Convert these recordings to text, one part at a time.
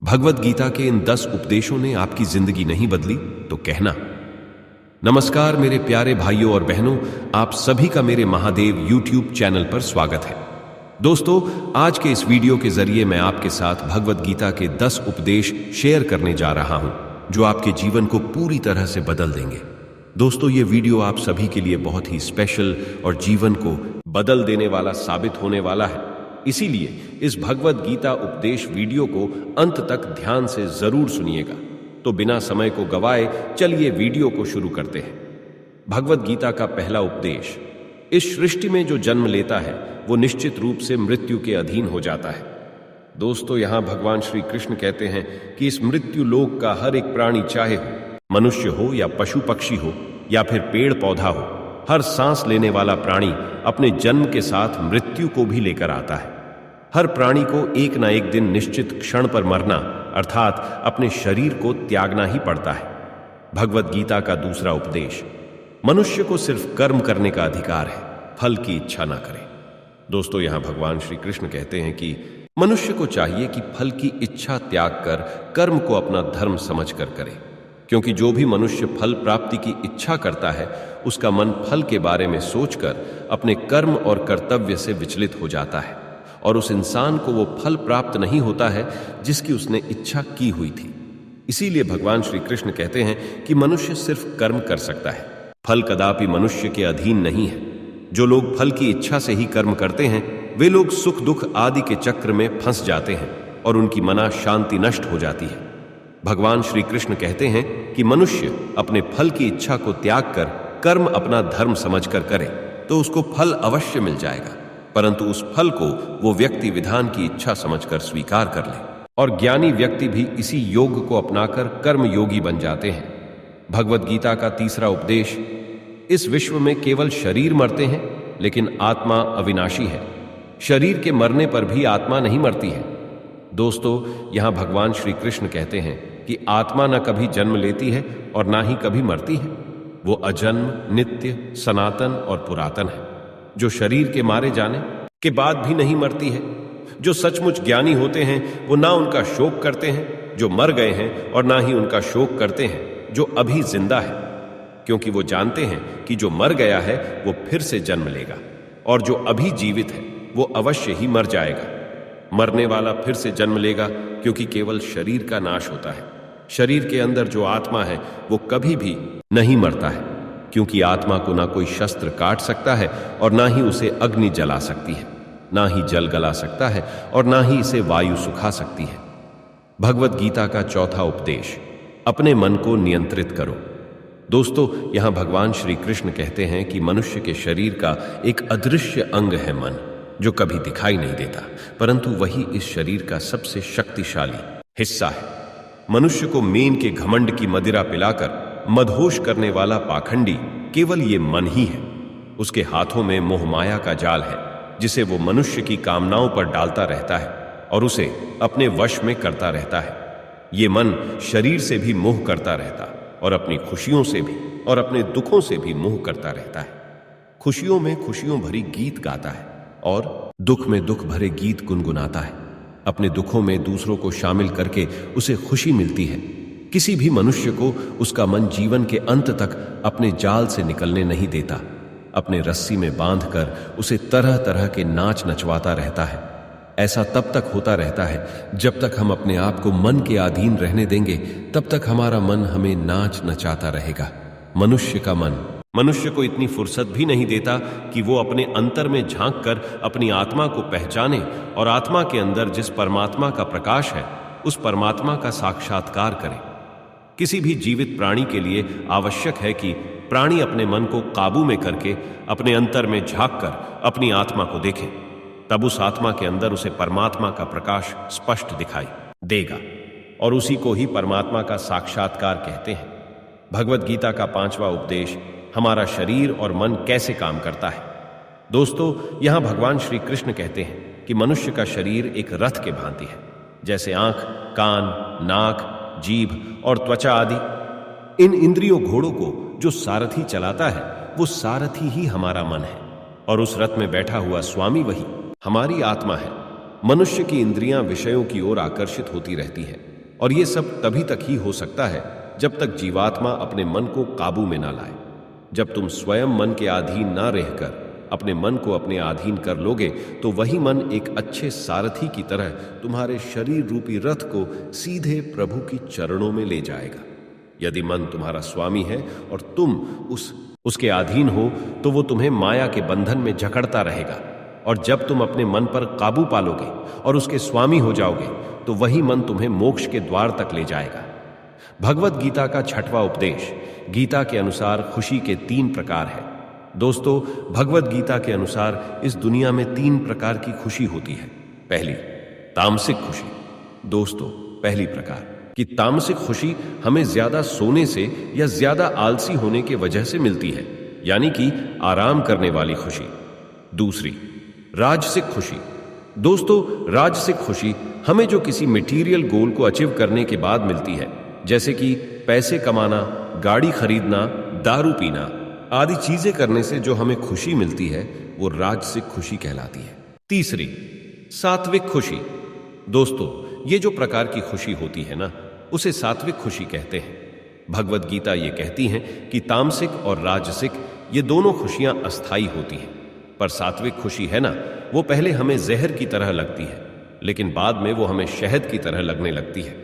भगवत गीता के इन 10 उपदेशों ने आपकी जिंदगी नहीं बदली तो कहना। नमस्कार मेरे प्यारे भाइयों और बहनों, आप सभी का मेरे महादेव यूट्यूब चैनल पर स्वागत है। दोस्तों, आज के इस वीडियो के जरिए मैं आपके साथ भगवत गीता के 10 उपदेश शेयर करने जा रहा हूं जो आपके जीवन को पूरी तरह से बदल देंगे। दोस्तों, ये वीडियो आप सभी के लिए बहुत ही स्पेशल और जीवन को बदल देने वाला साबित होने वाला है। इसीलिए इस भगवत गीता उपदेश वीडियो को अंत तक ध्यान से जरूर सुनिएगा। तो बिना समय को गवाए चलिए वीडियो को शुरू करते हैं। भगवत गीता का पहला उपदेश, इस सृष्टि में जो जन्म लेता है वो निश्चित रूप से मृत्यु के अधीन हो जाता है। दोस्तों, यहां भगवान श्री कृष्ण कहते हैं कि इस मृत्यु लोक का हर एक प्राणी, चाहे मनुष्य हो या पशु पक्षी हो या फिर पेड़ पौधा हो, हर सांस लेने वाला प्राणी अपने जन्म के साथ मृत्यु को भी लेकर आता है। हर प्राणी को एक ना एक दिन निश्चित क्षण पर मरना अर्थात अपने शरीर को त्यागना ही पड़ता है। भगवत गीता का दूसरा उपदेश, मनुष्य को सिर्फ कर्म करने का अधिकार है, फल की इच्छा ना करे। दोस्तों, यहां भगवान श्री कृष्ण कहते हैं कि मनुष्य को चाहिए कि फल की इच्छा त्याग कर कर्म को अपना धर्म समझकर करे, क्योंकि जो भी मनुष्य फल प्राप्ति की इच्छा करता है उसका मन फल के बारे में सोचकर अपने कर्म और कर्तव्य से विचलित हो जाता है और उस इंसान को वो फल प्राप्त नहीं होता है जिसकी उसने इच्छा की हुई थी। इसीलिए भगवान श्री कृष्ण कहते हैं कि मनुष्य सिर्फ कर्म कर सकता है, फल कदापि मनुष्य के अधीन नहीं है। जो लोग फल की इच्छा से ही कर्म करते हैं वे लोग सुख दुख आदि के चक्र में फंस जाते हैं और उनकी मना शांति नष्ट हो जाती है। भगवान श्री कृष्ण कहते हैं कि मनुष्य अपने फल की इच्छा को त्याग कर कर्म अपना धर्म समझकर करे तो उसको फल अवश्य मिल जाएगा, परंतु उस फल को वो व्यक्ति विधान की इच्छा समझकर स्वीकार कर ले। और ज्ञानी व्यक्ति भी इसी योग को अपनाकर कर्म योगी बन जाते हैं। भगवत गीता का तीसरा उपदेश, इस विश्व में केवल शरीर मरते हैं लेकिन आत्मा अविनाशी है। शरीर के मरने पर भी आत्मा नहीं मरती है। दोस्तों, यहां भगवान श्री कृष्ण कहते हैं कि आत्मा न कभी जन्म लेती है और ना ही कभी मरती है। वो अजन्म, नित्य, सनातन और पुरातन है, जो शरीर के मारे जाने के बाद भी नहीं मरती है। जो सचमुच ज्ञानी होते हैं वो ना उनका शोक करते हैं जो मर गए हैं और ना ही उनका शोक करते हैं जो अभी जिंदा है, क्योंकि वो जानते हैं कि जो मर गया है वो फिर से जन्म लेगा और जो अभी जीवित है वो अवश्य ही मर जाएगा। मरने वाला फिर से जन्म लेगा क्योंकि केवल शरीर का नाश होता है। शरीर के अंदर जो आत्मा है वो कभी भी नहीं मरता है, क्योंकि आत्मा को ना कोई शस्त्र काट सकता है और ना ही उसे अग्नि जला सकती है, ना ही जल गला सकता है और ना ही इसे वायु सुखा सकती है। भगवत गीता का चौथा उपदेश, अपने मन को नियंत्रित करो। दोस्तों, यहां भगवान श्री कृष्ण कहते हैं कि मनुष्य के शरीर का एक अदृश्य अंग है मन, जो कभी दिखाई नहीं देता, परंतु वही इस शरीर का सबसे शक्तिशाली हिस्सा है। मनुष्य को मेन के घमंड की मदिरा पिलाकर मदहोश करने वाला पाखंडी केवल ये मन ही है। उसके हाथों में मोह माया का जाल है जिसे वो मनुष्य की कामनाओं पर डालता रहता है और उसे अपने वश में करता रहता है। ये मन शरीर से भी मोह करता रहता और अपनी खुशियों से भी और अपने दुखों से भी मोह करता रहता है। खुशियों में खुशियों भरी गीत गाता है और दुख में दुख भरे गीत गुनगुनाता है। अपने दुखों में दूसरों को शामिल करके उसे खुशी मिलती है। किसी भी मनुष्य को उसका मन जीवन के अंत तक अपने जाल से निकलने नहीं देता। अपने रस्सी में बांधकर उसे तरह तरह के नाच नचवाता रहता है। ऐसा तब तक होता रहता है जब तक हम अपने आप को मन के अधीन रहने देंगे, तब तक हमारा मन हमें नाच नचाता रहेगा। मनुष्य का मन मनुष्य को इतनी फुर्सत भी नहीं देता कि वो अपने अंतर में झांक कर अपनी आत्मा को पहचाने और आत्मा के अंदर जिस परमात्मा का प्रकाश है उस परमात्मा का साक्षात्कार करे। किसी भी जीवित प्राणी के लिए आवश्यक है कि प्राणी अपने मन को काबू में करके अपने अंतर में झांक कर अपनी आत्मा को देखे, तब उस आत्मा के अंदर उसे परमात्मा का प्रकाश स्पष्ट दिखाई देगा और उसी को ही परमात्मा का साक्षात्कार कहते हैं। भगवत गीता का पांचवा उपदेश, हमारा शरीर और मन कैसे काम करता है। दोस्तों, यहां भगवान श्री कृष्ण कहते हैं कि मनुष्य का शरीर एक रथ के भांति है। जैसे आंख, कान, नाक, जीभ और त्वचा आदि इन इंद्रियों घोड़ों को जो सारथी चलाता है वो सारथी ही हमारा मन है और उस रथ में बैठा हुआ स्वामी वही हमारी आत्मा है। मनुष्य की इंद्रियां विषयों की ओर आकर्षित होती रहती है और ये सब तभी तक ही हो सकता है जब तक जीवात्मा अपने मन को काबू में ना लाए। जब तुम स्वयं मन के अधीन ना रहकर अपने मन को अपने अधीन कर लोगे तो वही मन एक अच्छे सारथी की तरह तुम्हारे शरीर रूपी रथ को सीधे प्रभु की चरणों में ले जाएगा। यदि मन तुम्हारा स्वामी है और तुम उसके अधीन हो तो वो तुम्हें माया के बंधन में जकड़ता रहेगा, और जब तुम अपने मन पर काबू पालोगे और उसके स्वामी हो जाओगे तो वही मन तुम्हें मोक्ष के द्वार तक ले जाएगा। भगवत गीता का 6वां उपदेश गीता के अनुसार खुशी के 3 प्रकार है। दोस्तों, भगवत गीता के अनुसार इस दुनिया में 3 प्रकार की खुशी होती है। पहली, तामसिक खुशी। दोस्तों, पहली प्रकार कि तामसिक खुशी हमें ज्यादा सोने से या ज्यादा आलसी होने के वजह से मिलती है, यानी कि आराम करने वाली खुशी। दूसरी, राजसिक खुशी। दोस्तों, राजसिक खुशी हमें जो किसी मटेरियल गोल को अचीव करने के बाद मिलती है, जैसे कि पैसे कमाना, गाड़ी खरीदना, दारू पीना आदि चीजें करने से जो हमें खुशी मिलती है, वो राजसिक खुशी कहलाती है। तीसरी, सात्विक खुशी। दोस्तों, ये जो प्रकार की खुशी होती है ना, उसे सात्विक खुशी कहते हैं। भगवत गीता ये कहती है कि तामसिक और राजसिक ये दोनों खुशियां अस्थाई होती हैं, पर सात्विक खुशी है ना, वो पहले हमें जहर की तरह लगती है, लेकिन बाद में वो हमें शहद की तरह लगने लगती है।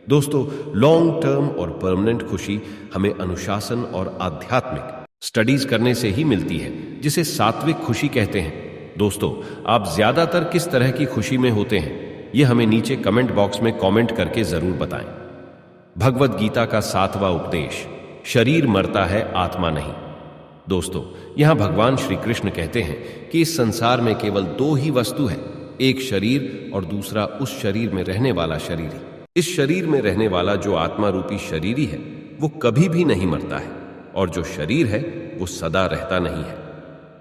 दोस्तों, लॉन्ग टर्म और परमानेंट खुशी हमें अनुशासन और आध्यात्मिक स्टडीज करने से ही मिलती है, जिसे सात्विक खुशी कहते हैं। दोस्तों, आप ज्यादातर किस तरह की खुशी में होते हैं, यह हमें नीचे कमेंट बॉक्स में कमेंट करके जरूर बताएं। भगवत गीता का 7वां उपदेश, शरीर मरता है, आत्मा नहीं। दोस्तों, यहां भगवान श्री कृष्ण कहते हैं कि इस संसार में केवल 2 ही वस्तु है, एक शरीर और दूसरा उस शरीर में रहने वाला शरीरी। इस शरीर में रहने वाला जो आत्मा रूपी शरीरी है वो कभी भी नहीं मरता है, और जो शरीर है वो सदा रहता नहीं है।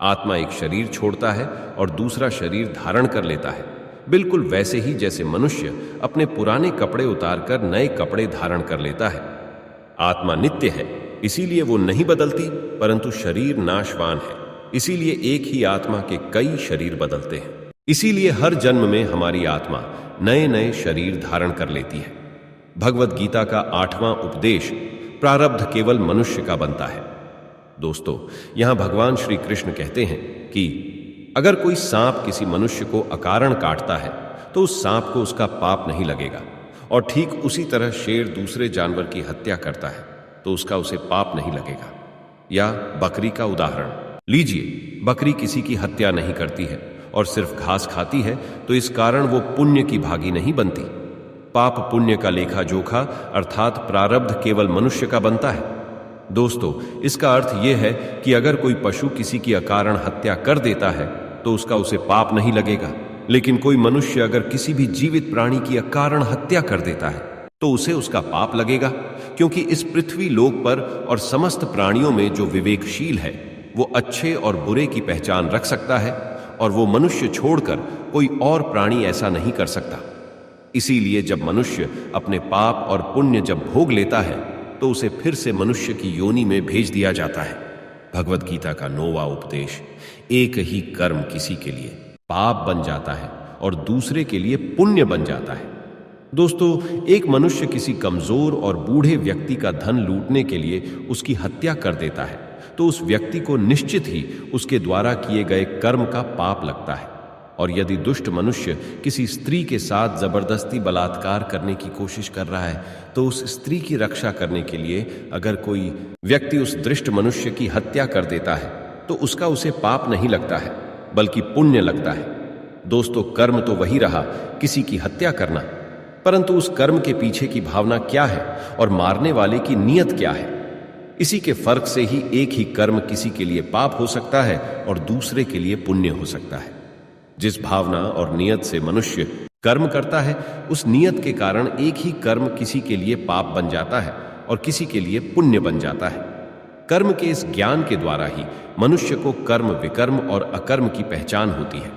आत्मा एक शरीर छोड़ता है और दूसरा शरीर धारण कर लेता है, बिल्कुल वैसे ही जैसे मनुष्य अपने पुराने कपड़े उतारकर नए कपड़े धारण कर लेता है। आत्मा नित्य है, इसीलिए वो नहीं बदलती, परंतु शरीर नाशवान है, इसीलिए एक ही आत्मा के कई शरीर बदलते हैं। इसीलिए हर जन्म में हमारी आत्मा नए नए शरीर धारण कर लेती है। भगवत गीता का 8वां उपदेश, प्रारब्ध केवल मनुष्य का बनता है। दोस्तों, यहां भगवान श्री कृष्ण कहते हैं कि अगर कोई सांप किसी मनुष्य को अकारण काटता है तो उस सांप को उसका पाप नहीं लगेगा, और ठीक उसी तरह शेर दूसरे जानवर की हत्या करता है तो उसका उसे पाप नहीं लगेगा। या बकरी का उदाहरण लीजिए, बकरी किसी की हत्या नहीं करती है और सिर्फ घास खाती है, तो इस कारण वो पुण्य की भागी नहीं बनती। पाप पुण्य का लेखा जोखा अर्थात प्रारब्ध केवल मनुष्य का बनता है। दोस्तों, इसका अर्थ यह है कि अगर कोई पशु किसी की अकारण हत्या कर देता है तो उसका उसे पाप नहीं लगेगा, लेकिन कोई मनुष्य अगर किसी भी जीवित प्राणी की अकारण हत्या कर देता है तो उसे उसका पाप लगेगा, क्योंकि इस पृथ्वी लोक पर और समस्त प्राणियों में जो विवेकशील है वो अच्छे और बुरे की पहचान रख सकता है, और वो मनुष्य छोड़कर कोई और प्राणी ऐसा नहीं कर सकता। इसीलिए जब मनुष्य अपने पाप और पुण्य जब भोग लेता है तो उसे फिर से मनुष्य की योनि में भेज दिया जाता है। भगवत गीता का 9वां उपदेश, एक ही कर्म किसी के लिए पाप बन जाता है और दूसरे के लिए पुण्य बन जाता है। दोस्तों, एक मनुष्य किसी कमजोर और बूढ़े व्यक्ति का धन लूटने के लिए उसकी हत्या कर देता है तो उस व्यक्ति को निश्चित ही उसके द्वारा किए गए कर्म का पाप लगता है। और यदि दुष्ट मनुष्य किसी स्त्री के साथ जबरदस्ती बलात्कार करने की कोशिश कर रहा है तो उस स्त्री की रक्षा करने के लिए अगर कोई व्यक्ति उस दुष्ट मनुष्य की हत्या कर देता है तो उसका उसे पाप नहीं लगता है बल्कि पुण्य लगता है। दोस्तों, कर्म तो वही रहा, किसी की हत्या करना, परंतु उस कर्म के पीछे की भावना क्या है और मारने वाले की नीयत क्या है, इसी के फर्क से ही एक ही कर्म किसी के लिए पाप हो सकता है और दूसरे के लिए पुण्य हो सकता है। जिस भावना और नियत से मनुष्य कर्म करता है उस नियत के कारण एक ही कर्म किसी के लिए पाप बन जाता है और किसी के लिए पुण्य बन जाता है। कर्म के इस ज्ञान के द्वारा ही मनुष्य को कर्म विकर्म और अकर्म की पहचान होती है।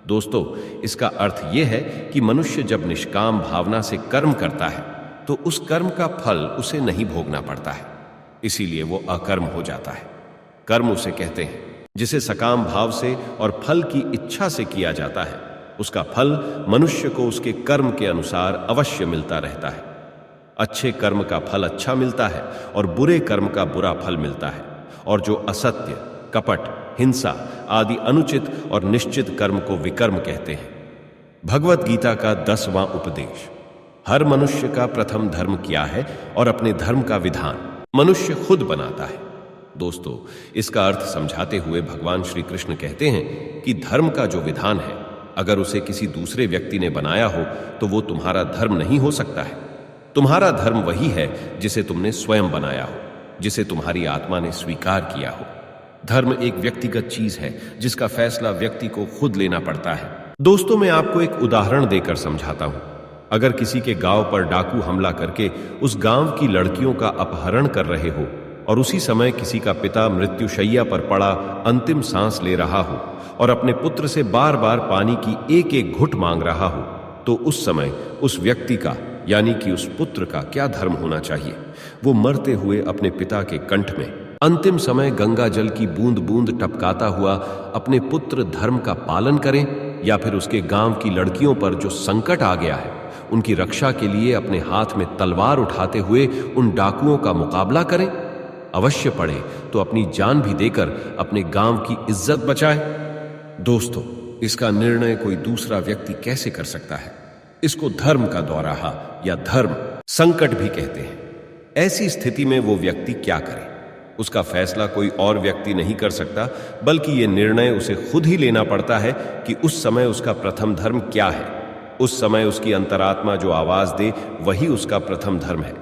दोस्तों, इसका अर्थ यह है कि मनुष्य जब निष्काम भावना से कर्म करता है तो उस कर्म का फल उसे नहीं भोगना पड़ता है, इसीलिए वो अकर्म हो जाता है। कर्म उसे कहते हैं जिसे सकाम भाव से और फल की इच्छा से किया जाता है, उसका फल मनुष्य को उसके कर्म के अनुसार अवश्य मिलता रहता है। अच्छे कर्म का फल अच्छा मिलता है और बुरे कर्म का बुरा फल मिलता है। और जो असत्य, कपट, हिंसा आदि अनुचित और निश्चित कर्म को विकर्म कहते हैं। भगवत गीता का 10वां उपदेश। हर मनुष्य का प्रथम धर्म क्या है और अपने धर्म का विधान मनुष्य खुद बनाता है। दोस्तों, इसका अर्थ समझाते हुए भगवान श्री कृष्ण कहते हैं कि धर्म का जो विधान है, अगर उसे किसी दूसरे व्यक्ति ने बनाया हो तो वो तुम्हारा धर्म नहीं हो सकता है। तुम्हारा धर्म वही है जिसे तुमने स्वयं बनाया हो, जिसे तुम्हारी आत्मा ने स्वीकार किया हो। धर्म एक व्यक्तिगत चीज है जिसका फैसला व्यक्ति को खुद लेना पड़ता है। दोस्तों, मैं आपको एक उदाहरण देकर समझाता हूं। अगर किसी के गांव पर डाकू हमला करके उस गांव की लड़कियों का अपहरण कर रहे हो और उसी समय किसी का पिता मृत्युशैया पर पड़ा अंतिम सांस ले रहा हो और अपने पुत्र से बार बार पानी की एक एक घुट मांग रहा हो, तो उस समय उस व्यक्ति का यानी कि उस पुत्र का क्या धर्म होना चाहिए? वो मरते हुए अपने पिता के कंठ में अंतिम समय गंगा जल की बूंद बूंद टपकाता हुआ अपने पुत्र धर्म का पालन करें, या फिर उसके गांव की लड़कियों पर जो संकट आ गया है उनकी रक्षा के लिए अपने हाथ में तलवार उठाते हुए उन डाकुओं का मुकाबला करें? अवश्य पड़े तो अपनी जान भी देकर अपने गांव की इज्जत बचाएं। दोस्तों, इसका निर्णय कोई दूसरा व्यक्ति कैसे कर सकता है? इसको धर्म का दौराहा या धर्म संकट भी कहते हैं। ऐसी स्थिति में वो व्यक्ति क्या करे? उसका फैसला कोई और व्यक्ति नहीं कर सकता, बल्कि ये निर्णय उसे खुद ही लेना पड़ता है कि उस समय उसका प्रथम धर्म क्या है। उस समय उसकी अंतरात्मा जो आवाज दे वही उसका प्रथम धर्म है।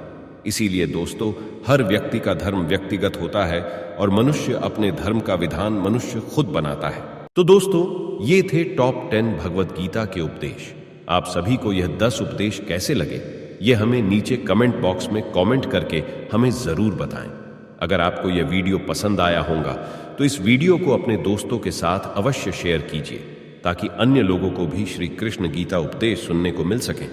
इसीलिए दोस्तों, हर व्यक्ति का धर्म व्यक्तिगत होता है और मनुष्य अपने धर्म का विधान मनुष्य खुद बनाता है। तो दोस्तों, ये थे टॉप 10 भगवत गीता के उपदेश। आप सभी को यह 10 उपदेश कैसे लगे, ये हमें नीचे कमेंट बॉक्स में कमेंट करके हमें जरूर बताएं। अगर आपको यह वीडियो पसंद आया होगा तो इस वीडियो को अपने दोस्तों के साथ अवश्य शेयर कीजिए, ताकि अन्य लोगों को भी श्री कृष्ण गीता उपदेश सुनने को मिल सके।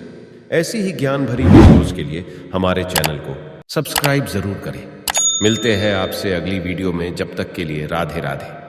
ऐसी ही ज्ञान भरी वीडियोस के लिए हमारे चैनल को सब्सक्राइब जरूर करें। मिलते हैं आपसे अगली वीडियो में, जब तक के लिए राधे राधे।